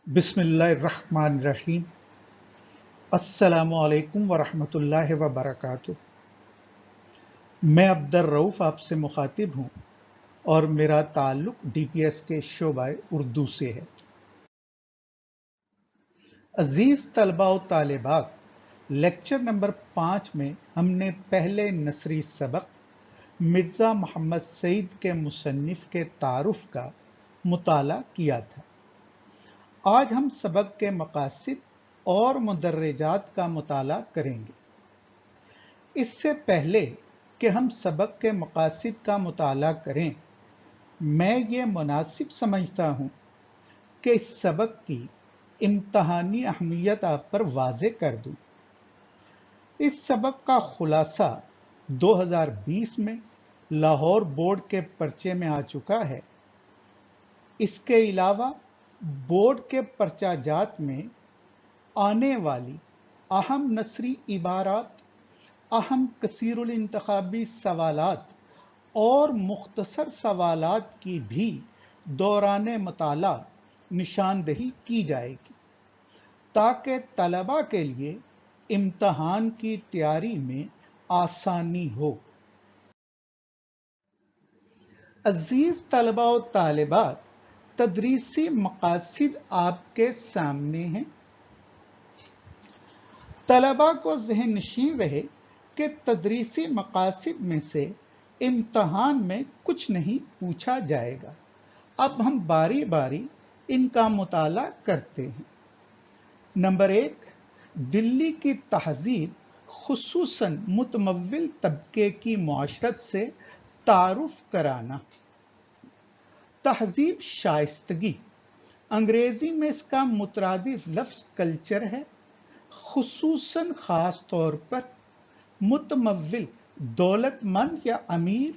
बिस्मिल्लाहिर्रहमानिर्रहीम। अस्सलामु अलैकुम वरहमतुल्लाहि वबरकातुह। मैं अब्दुर रऊफ आपसे मुखातिब हूँ और मेरा ताल्लुक DPS के शोबाए उर्दू से है। अजीज तलबा व तालिबात, लेक्चर नंबर 5 में हमने पहले नसरी सबक मिर्ज़ा मोहम्मद सईद के मुसन्निफ के तारुफ का मुताला किया था। आज हम सबक के मकासिद और मुदर्रजात का मुताला करेंगे। इससे पहले कि हम सबक के मकासिद का मुताला करें, मैं ये मुनासिब समझता हूँ कि इस सबक की इम्तहानी अहमियत आप पर वाज़े कर दूँ। इस सबक का खुलासा 2020 में लाहौर बोर्ड के पर्चे में आ चुका है। इसके अलावा बोर्ड के पर्चाजात में आने वाली अहम नसरी इबारात, अहम कसीरुल इंतखाबी सवालात और मुख्तसर सवालात की भी दौरान मुताला निशानदही की जाएगी ताकि तलबा के लिए इम्तहान की तैयारी में आसानी हो। अजीज तलबा व तालिबात, तदरीसी मकासिद आपके सामने हैं। तलबा को ज़हन नशीन रहे कि तदरीसी मकासिद में से इम्तहान में कुछ नहीं पूछा जाएगा। अब हम बारी बारी इनका मुताला करते हैं। नंबर 1, दिल्ली की तहजीब खुसूसन मुतमव्विल तबके की मुआशरत से तारुफ कराना। तहजीब शाइस्तगी, अंग्रेजी में इसका मुतरादिफ लफ्ज़ कल्चर है। खुसूसन खास तौर पर मुतमव्विल दौलतमंद या अमीर,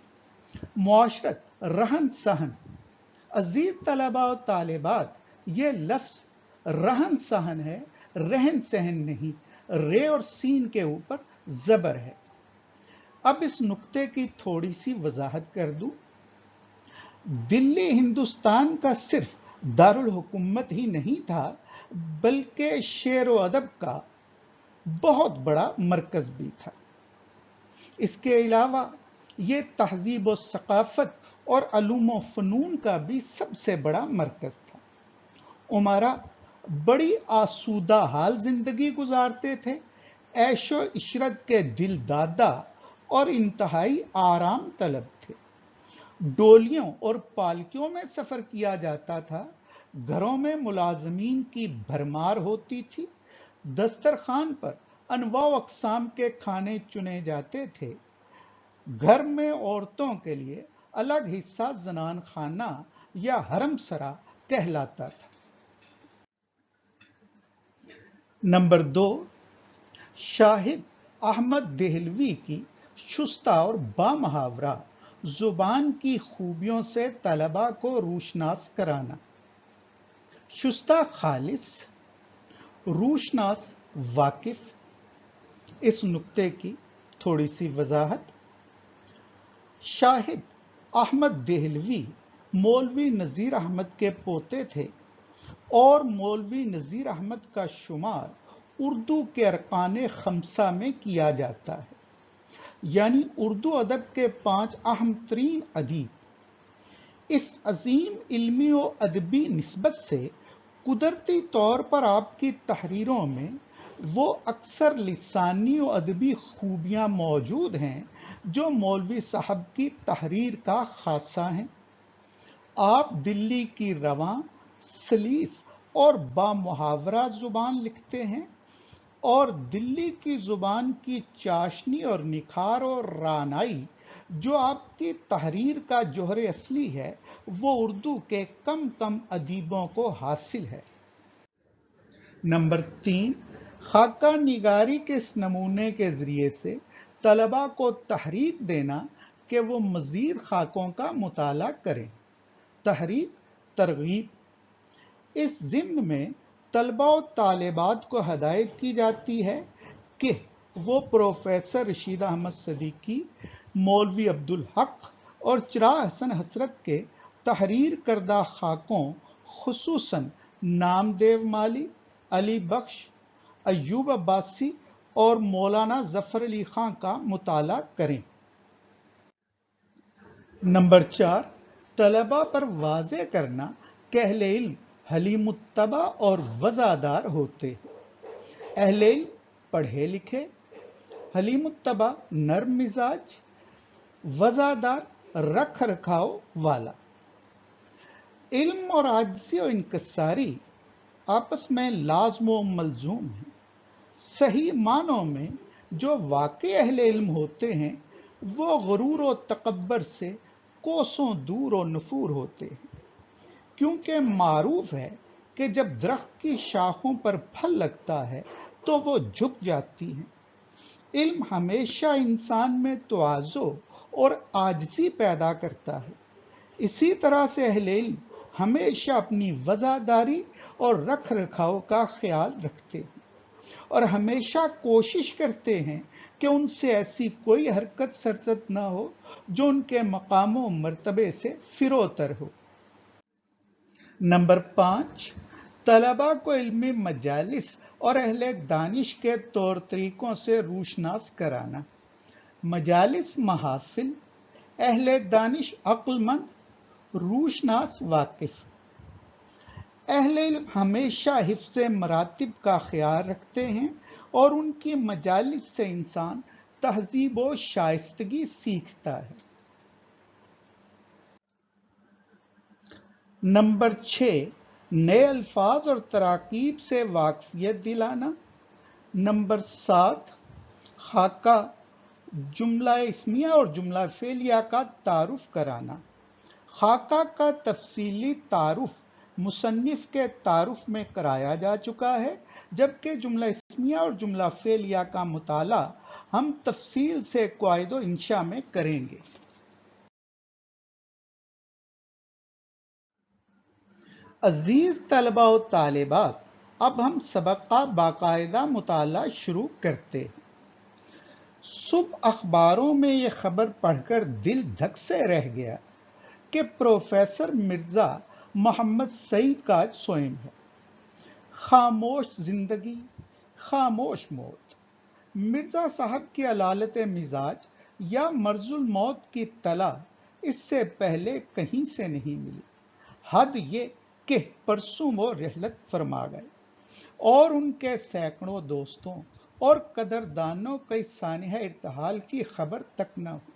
मुआशरत रहन सहन। अजीज तलबा व तालिबात, ये लफ्ज़ रहन सहन है, रहन सहन नहीं। रे और सीन के ऊपर जबर है। अब इस नुक्ते की थोड़ी सी वजाहत कर दूं। दिल्ली हिंदुस्तान का सिर्फ दारुल हुकूमत ही नहीं था, बल्कि शेर व अदब का बहुत बड़ा मरकज भी था। इसके अलावा ये तहजीब व सकाफत और अलूम व फ़नून का भी सबसे बड़ा मरकज था। उमरा बड़ी आसूदा हाल जिंदगी गुजारते थे, ऐशो इशरत के दिल दादा और इंतहाई आराम तलब थे। डोलियों और पालकियों में सफर किया जाता था, घरों में मुलाजमीन की भरमार होती थी, दस्तरखान पर अनवा अक़साम के खाने चुने जाते थे। घर में औरतों के लिए अलग हिस्सा जनान खाना या हरम सरा कहलाता था। नंबर 2, शाहिद अहमद देहलवी की शुस्ता और बामहावरा जुबान की खूबियों से तलबा को रूशनास कराना। शुस्ता खालिस, रूशनास वाकिफ। इस नुक्ते की थोड़ी सी वजाहत। शाहिद अहमद देहलवी मौलवी नज़ीर अहमद के पोते थे और मौलवी नज़ीर अहमद का शुमार उर्दू के अरकान खमसा में किया जाता है, यानी उर्दू अदब के 5 अहम तरीन अदीब। इस अजीम इल्मी व अदबी निस्बत से कुदरती तौर पर आपकी तहरीरों में वो अक्सर लिसानी व अदबी खूबियाँ मौजूद हैं जो मौलवी साहब की तहरीर का खासा हैं। आप दिल्ली की रवां, सलीस और बामुहावरा जुबान लिखते हैं और दिल्ली की जुबान की चाशनी और निखार और रानाई जो आपकी तहरीर का जोहर असली है, वो उर्दू के कम कम अदीबों को हासिल है। नंबर 3, खाका निगारी के इस नमूने के जरिए से तलबा को तहरीक देना कि वो मजीद खाकों का मुताला करें। तहरीक तरगीब, इस ज़िम्न में तलबा व तालिबात को हदायत की जाती है कि वो प्रोफेसर रशीद अहमद सदीकी, मौलवी अब्दुल हक और चिराग हसन हसरत के तहरीर करदा खाकों, खुसूसन نامدیو مالی، علی بخش، ایوب عباسی اور مولانا ظفر علی خان کا مطالعہ کریں۔ نمبر 4، طلباء پر واضح کرنا کہ اہل علم حلیم الطبع اور وزادار ہوتے ہیں۔ اہل علم پڑھے لکھے، حلیم الطبع نرم مزاج، وزادار رکھ رکھاؤ والا۔ علم اور عاجزی و انکساری آپس میں لازم و ملزوم ہیں۔ صحیح معنوں میں جو واقعی اہل علم ہوتے ہیں وہ غرور و تکبر سے کوسوں دور و نفور ہوتے ہیں، کیونکہ معروف ہے کہ جب درخت کی شاخوں پر پھل لگتا ہے تو وہ جھک جاتی ہیں۔ علم ہمیشہ انسان میں تواضع اور عاجزی پیدا کرتا ہے۔ اسی طرح سے اہل علم ہمیشہ اپنی وزاداری اور رکھ رکھاؤ کا خیال رکھتے ہیں اور ہمیشہ کوشش کرتے ہیں کہ ان سے ایسی کوئی حرکت سرزد نہ ہو جو ان کے مقام و مرتبے سے فروتر ہو۔ نمبر 5، طلباء کو علمی مجالس اور اہل دانش کے طور طریقوں سے روشناس کرانا۔ مجالس محافل، اہل دانش عقل مند، روشناس واقف۔ اہل علم ہمیشہ حفظ مراتب کا خیال رکھتے ہیں اور ان کی مجالس سے انسان تہذیب و شائستگی سیکھتا ہے۔ نمبر 6، نئے الفاظ اور تراکیب سے واقفیت دلانا۔ نمبر 7، خاکہ، جملہ اسمیہ اور جملہ فعلیہ کا تعارف کرانا۔ خاکہ کا تفصیلی تعارف مصنف کے تعارف میں کرایا جا چکا ہے، جبکہ جملہ اسمیہ اور جملہ فعلیہ کا مطالعہ ہم تفصیل سے قواعد و انشاء میں کریں گے۔ عزیز طلباء و طالبات، اب ہم سبق کا باقاعدہ مطالعہ شروع کرتے ہیں۔ صبح اخباروں میں یہ خبر پڑھ کر دل دھک سے رہ گیا کہ پروفیسر مرزا محمد سعید کا آج سوئم ہے۔ خاموش زندگی، خاموش موت۔ مرزا صاحب کی علالت مزاج یا مرض الموت کی اطلاع اس سے پہلے کہیں سے نہیں ملی۔ حد یہ کہ پرسوں وہ رحلت فرما گئے اور ان کے سینکڑوں دوستوں اور قدردانوں کی سانحہ ارتحال کی خبر تک نہ ہوئی۔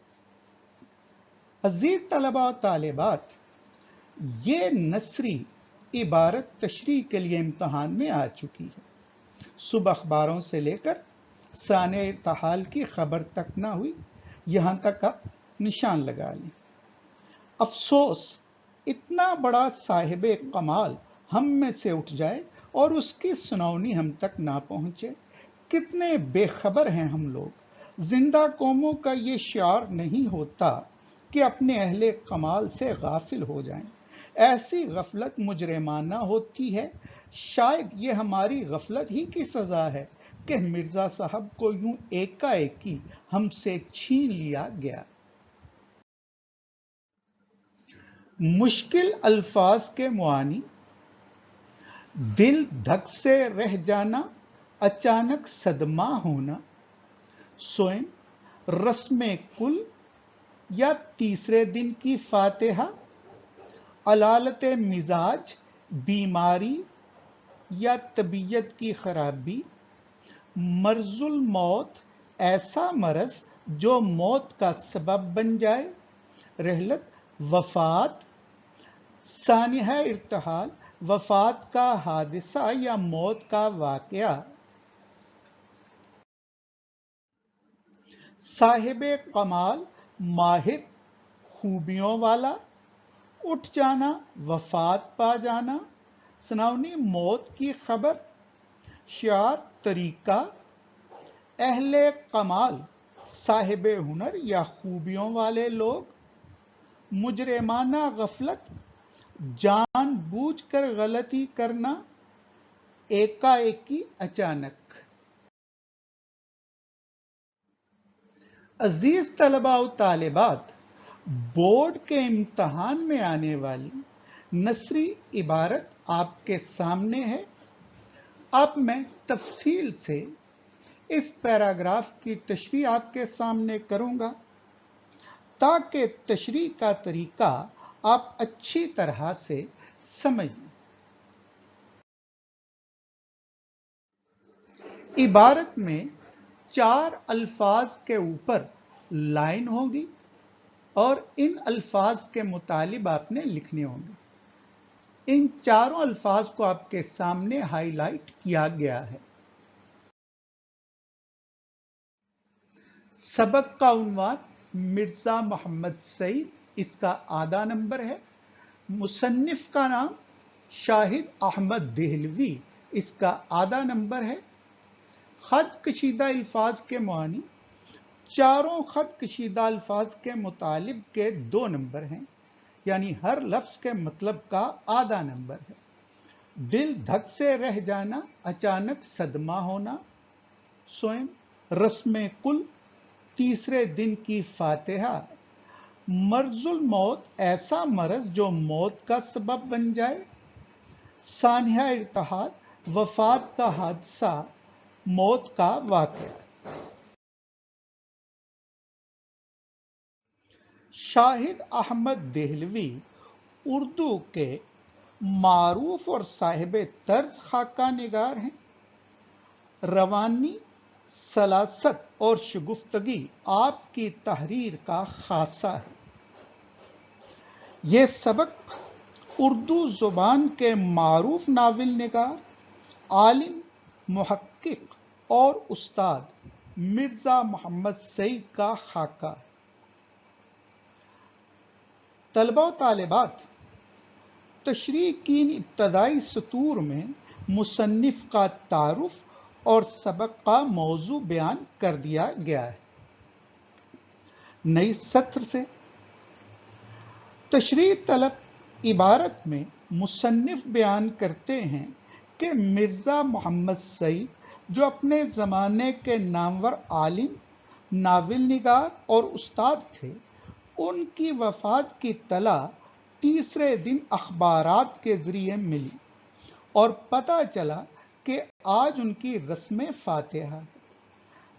عزیز طلباء و طالبات، یہ نثری عبارت تشریح کے لیے امتحان میں آ چکی ہے۔ صبح اخباروں سے لے کر سانحہ ارتحال کی خبر تک نہ ہوئی، یہاں تک آپ نشان لگا لیں۔ افسوس، اتنا بڑا صاحب کمال ہم میں سے اٹھ جائے اور اس کی سناونی ہم تک نہ پہنچے۔ کتنے بے خبر ہیں ہم لوگ۔ زندہ قوموں کا یہ شعار نہیں ہوتا کہ اپنے اہل کمال سے غافل ہو جائیں۔ ایسی غفلت مجرمانہ ہوتی ہے۔ شاید یہ ہماری غفلت ہی کی سزا ہے کہ مرزا صاحب کو یوں ایکا ایکی ہم سے چھین لیا گیا۔ مشکل الفاظ کے معانی: دل دھک سے رہ جانا، اچانک صدمہ ہونا۔ سوئم، رسم کل یا تیسرے دن کی فاتحہ۔ علالت مزاج، بیماری یا طبیعت کی خرابی۔ مرض الموت، ایسا مرض جو موت کا سبب بن جائے۔ رحلت، وفات۔ سانحہ ارتحال، وفات کا حادثہ یا موت کا واقعہ۔ صاحب کمال، ماہر، خوبیوں والا۔ اٹھ جانا، وفات پا جانا۔ سناونی، موت کی خبر۔ شعار، طریقہ۔ اہل کمال، صاحب ہنر یا خوبیوں والے لوگ۔ مجرمانہ غفلت، جان بوجھ کر غلطی کرنا، ایکا ایکی، اچانک۔ عزیز طلباء و طالبات، بورڈ کے امتحان میں آنے والی नसरी इबारत आपके सामने है। अब मैं तफसील से इस पैराग्राफ की तशरीह आपके सामने करूंगा ताकि तशरीह का तरीका आप अच्छी तरह से समझ लें। इबारत में 4 अल्फाज के ऊपर लाइन होगी और इन अल्फाज के मुतालिब आपने लिखने होंगे। इन चारों अल्फाज को आपके सामने हाईलाइट किया गया है। सबक का उन्वान मिर्जा मोहम्मद सईद, इसका आधा नंबर है। मुसन्निफ का नाम शाहिद अहमद देहलवी, इसका आधा नंबर है। खत कशीदा अल्फाज के मानी, चारों खत कशीदा अल्फाज के मुतालिब के 2 नंबर हैं, यानी हर लफ्ज के मतलब का आधा नंबर है। दिल धक से रह जाना, अचानक सदमा होना, स्वयं रस्म कुल, तीसरे दिन की फातिहा, मर्जुल मौत, ऐसा मरज जो मौत का सबब बन जाए, सानिया इर्तिहाद, वफात का हादसा, मौत का वाक़या। शाहिद अहमद देहलवी उर्दू के मारूफ और साहिब तर्ज खाका निगार हैं। रवानी, सलासत और शगुफ्तगी आपकी तहरीर का खासा है। ये सबक उर्दू जुबान के मारूफ नाविल निगार, आलिम, मुहक्किक और उस्ताद मिर्जा मोहम्मद सईद का खाका है। तलबा व तालिबात, तशरीह की इब्तदाई सतूर में मुसन्निफ का तारुफ और सबक का मौजू बयान कर दिया गया है। नई सत्र से तशरीह तलब इबारत में मुसन्निफ बयान करते हैं कि मिर्जा मोहम्मद सईद, जो अपने ज़माने के नामवर आलिम, नाविल निगार और उस्ताद थे, उनकी वफात की तला तीसरे दिन अखबारात के जरिए मिली और पता चला कि आज उनकी रस्म फातिहा है।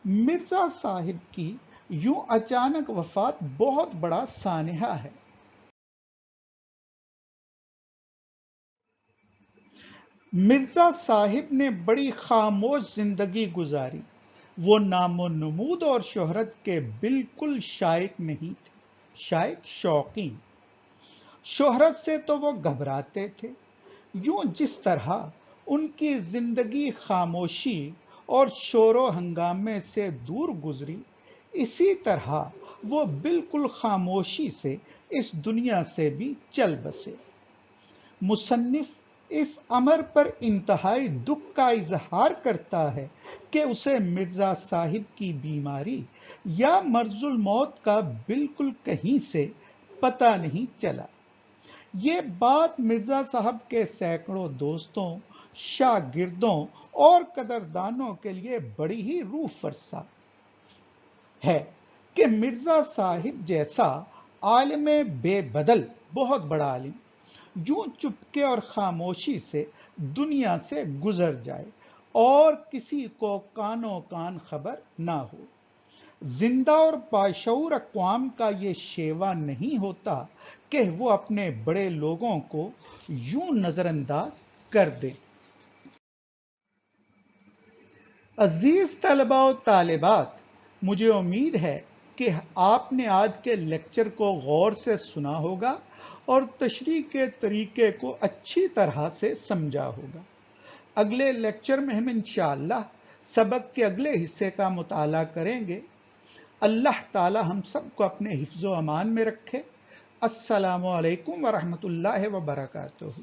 मिर्जा साहिब की यूं अचानक वफात बहुत बड़ा सानिहा है। मिर्जा साहिब ने बड़ी खामोश जिंदगी गुजारी। वो नामो नमूद और शोहरत के बिल्कुल शायक नहीं थे, शायक शौकीन। शोहरत से तो वो घबराते थे। यूं जिस तरह उनकी जिंदगी खामोशी और शोरो हंगामे से दूर गुजरी, इसी तरह वो बिल्कुल खामोशी से इस दुनिया से भी चल बसे। मुसन्निफ इस अमर पर इंतहाई दुख का इजहार करता है कि उसे मिर्जा साहिब की बीमारी या मर्जुल मौत का बिल्कुल कहीं से पता नहीं चला। ये बात मिर्जा साहब के सैकड़ों दोस्तों, शागिर्दों और कदरदानों के लिए बड़ी ही रूह फरसा है कि मिर्जा साहिब जैसा आलिम बेबदल, बहुत बड़ा आलिम, यूं चुपके और खामोशी से दुनिया से गुजर जाए और किसी को कानो कान खबर ना हो। जिंदा और बाशऊर अक़वाम का ये शेवा नहीं होता कि वो अपने बड़े लोगों को यूं नजरअंदाज कर दे। अजीज तलबा और तालिबात, मुझे उम्मीद है कि आपने आज के लेक्चर को गौर से सुना होगा और तशरीह के तरीके को अच्छी तरह से समझा होगा। अगले लेक्चर में हम इंशाअल्लाह सबक के अगले हिस्से का मुताला करेंगे। अल्लाह ताला हम सबको अपने हिफ्ज़ो अमान में रखे। अस्सलामु अलैकुम व रहमतुल्लाहि व बरकातुहू।